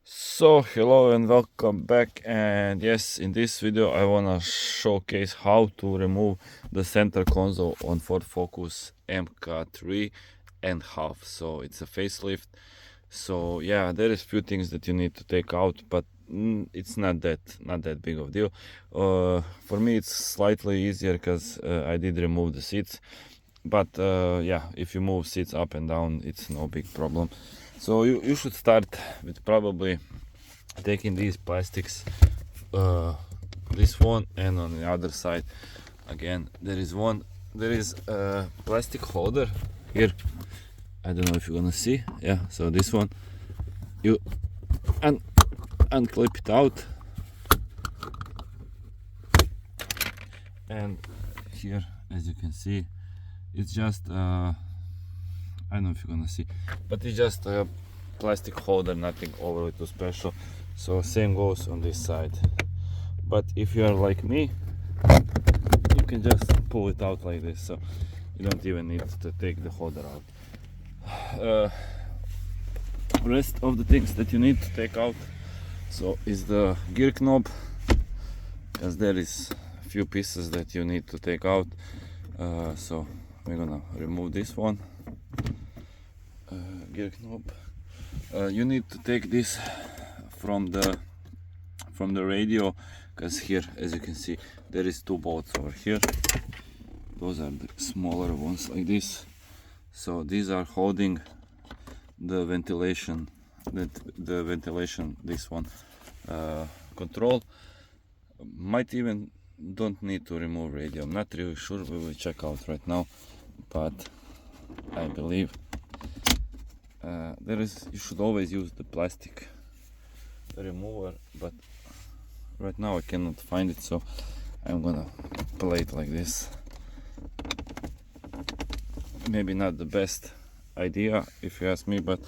So hello and welcome back, and yes, in this video I wanna showcase how to remove the center console on Ford Focus MK3 and half. So it's a facelift. So yeah, there is few things that you need to take out, but it's not that big of a deal. For me it's slightly easier because I did remove the seats, but yeah, if you move seats up and down it's no big problem. So you should start with probably taking these plastics, this one, and on the other side again there is a plastic holder here. I don't know if you're gonna see. Yeah, so this one you unclip it out, and here, as you can see, it's just I don't know if you're gonna see, but it's just a plastic holder, nothing overly too special. So same goes on this side. But if you are like me, you can just pull it out like this, so you don't even need to take the holder out. Rest of the things that you need to take out, so is the gear knob, because there is a few pieces that you need to take out. So we're gonna remove this one, gear knob. You need to take this from the radio, because here, as you can see, there is two bolts over here. Those are the smaller ones like this. So these are holding the ventilation, this one, control. Might even don't need to remove radio, I'm not really sure, we will check out right now, but I believe you should always use the plastic remover, but right now I cannot find it, so I'm gonna play it like this. Maybe not the best idea if you ask me, but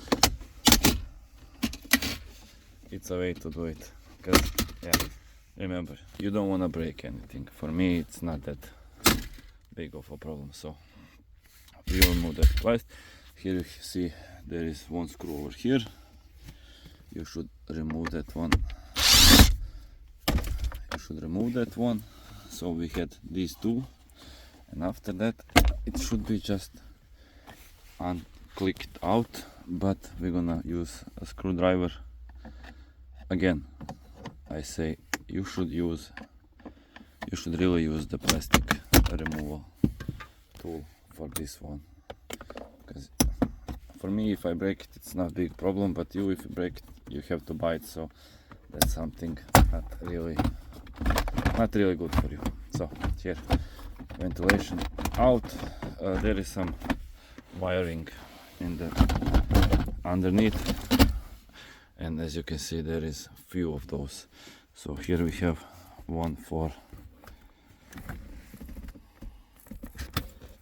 it's a way to do it, because yeah, remember, you don't want to break anything. For me it's not that big of a problem. So we will remove that plastic. Here you see there is one screw over here, you should remove that one. So we had these two, and after that it should be just unclicked out, but we're gonna use a screwdriver. Again, I say you should really use the plastic removal tool for this one, because for me, if I break it, it's not a big problem, but if you break it, you have to buy it, so that's something not really good for you. So here, ventilation out. There is some wiring in the underneath, and as you can see, there is a few of those. So here we have one for,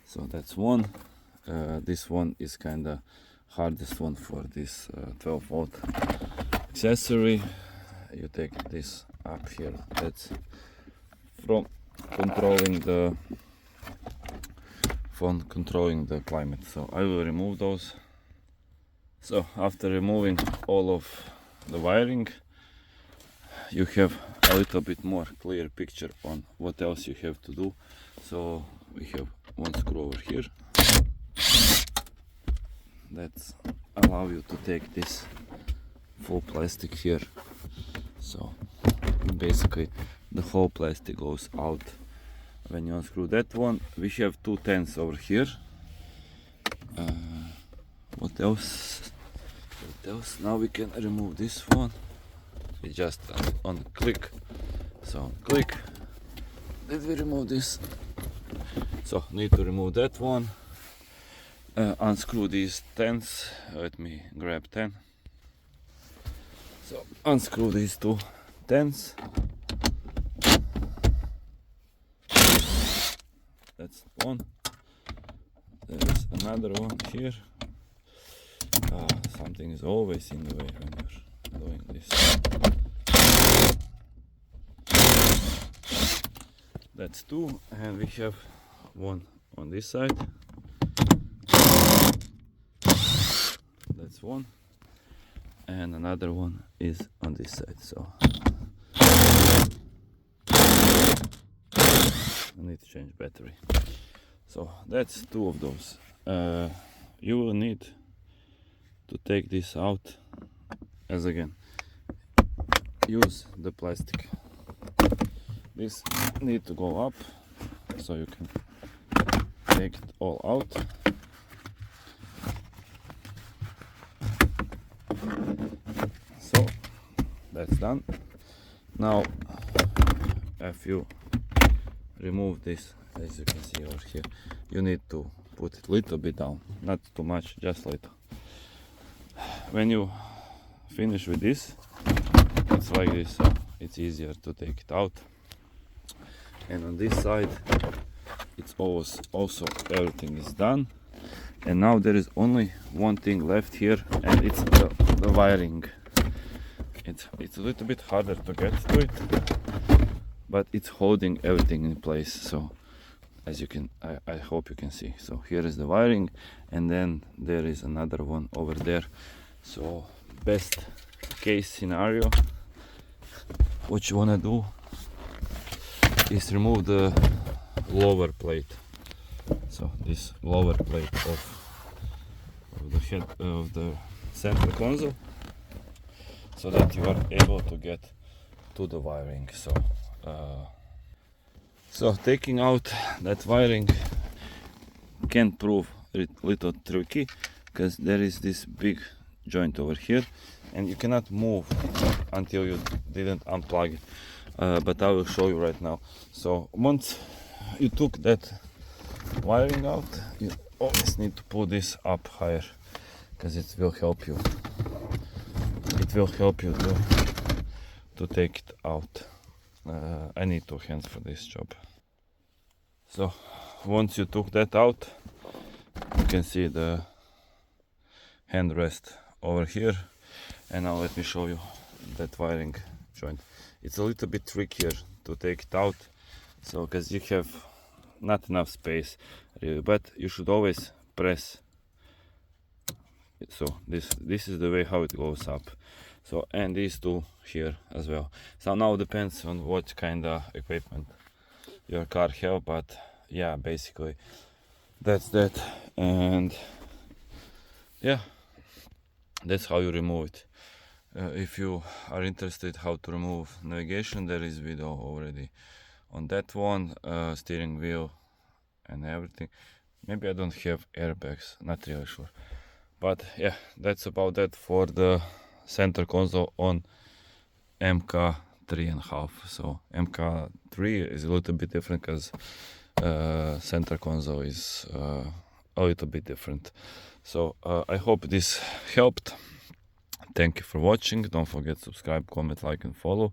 so that's one. This one is kinda hardest one for this 12-volt accessory. You take this up here, that's from controlling the climate. So I will remove those. So after removing all of the wiring, you have a little bit more clear picture on what else you have to do. So we have one screw over here that allow you to take this full plastic here. So basically the whole plastic goes out when you unscrew that one. We have two 10s over here. What else? Now we can remove this one. We just on click. So click. Did we remove this? So need to remove that one. Unscrew these 10s. Let me grab 10. So unscrew these two 10s. That's one. There is another one here. Something is always in the way when you're doing this. That's two, and we have one on this side. That's one. and another one is on this side. So I need to change battery. So that's two of those. You will need to take this out, as again, use the plastic. This need to go up, so you can take it all out. So that's done. Now if you remove this, as you can see over here, you need to put it a little bit down, not too much, just little. When you finish with this, it's like this, so it's easier to take it out. And on this side, it's also everything is done. And now there is only one thing left here, and it's the wiring. It's a little bit harder to get to it, but it's holding everything in place. So as you can, I hope you can see. So here is the wiring, and then there is another one over there. So best case scenario, what you wanna do is remove the lower plate. So this lower plate of the head of the center console, so that you are able to get to the wiring. So taking out that wiring can prove a little tricky, because there is this big joint over here, and you cannot move until you didn't unplug it. But I will show you right now. So once you took that wiring out, you always need to pull this up higher, because it will help you. It will help you to take it out. I need 2 hands for this job. So once you took that out, you can see the hand rest over here. And now let me show you that wiring joint. It's a little bit trickier to take it out, so because you have not enough space really, but you should always press. So this is the way how it goes up. So, and these two here as well. So now depends on what kind of equipment your car have, but yeah, basically that's that. And yeah, that's how you remove it. If you are interested how to remove navigation, there is video already on that one, steering wheel and everything. Maybe I don't have airbags, not really sure. But yeah, that's about that for the center console on MK3.5. So MK3 is a little bit different, because center console is a little bit different. So I hope this helped. Thank you for watching. Don't forget to subscribe, comment, like and follow,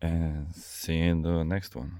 and see you in the next one.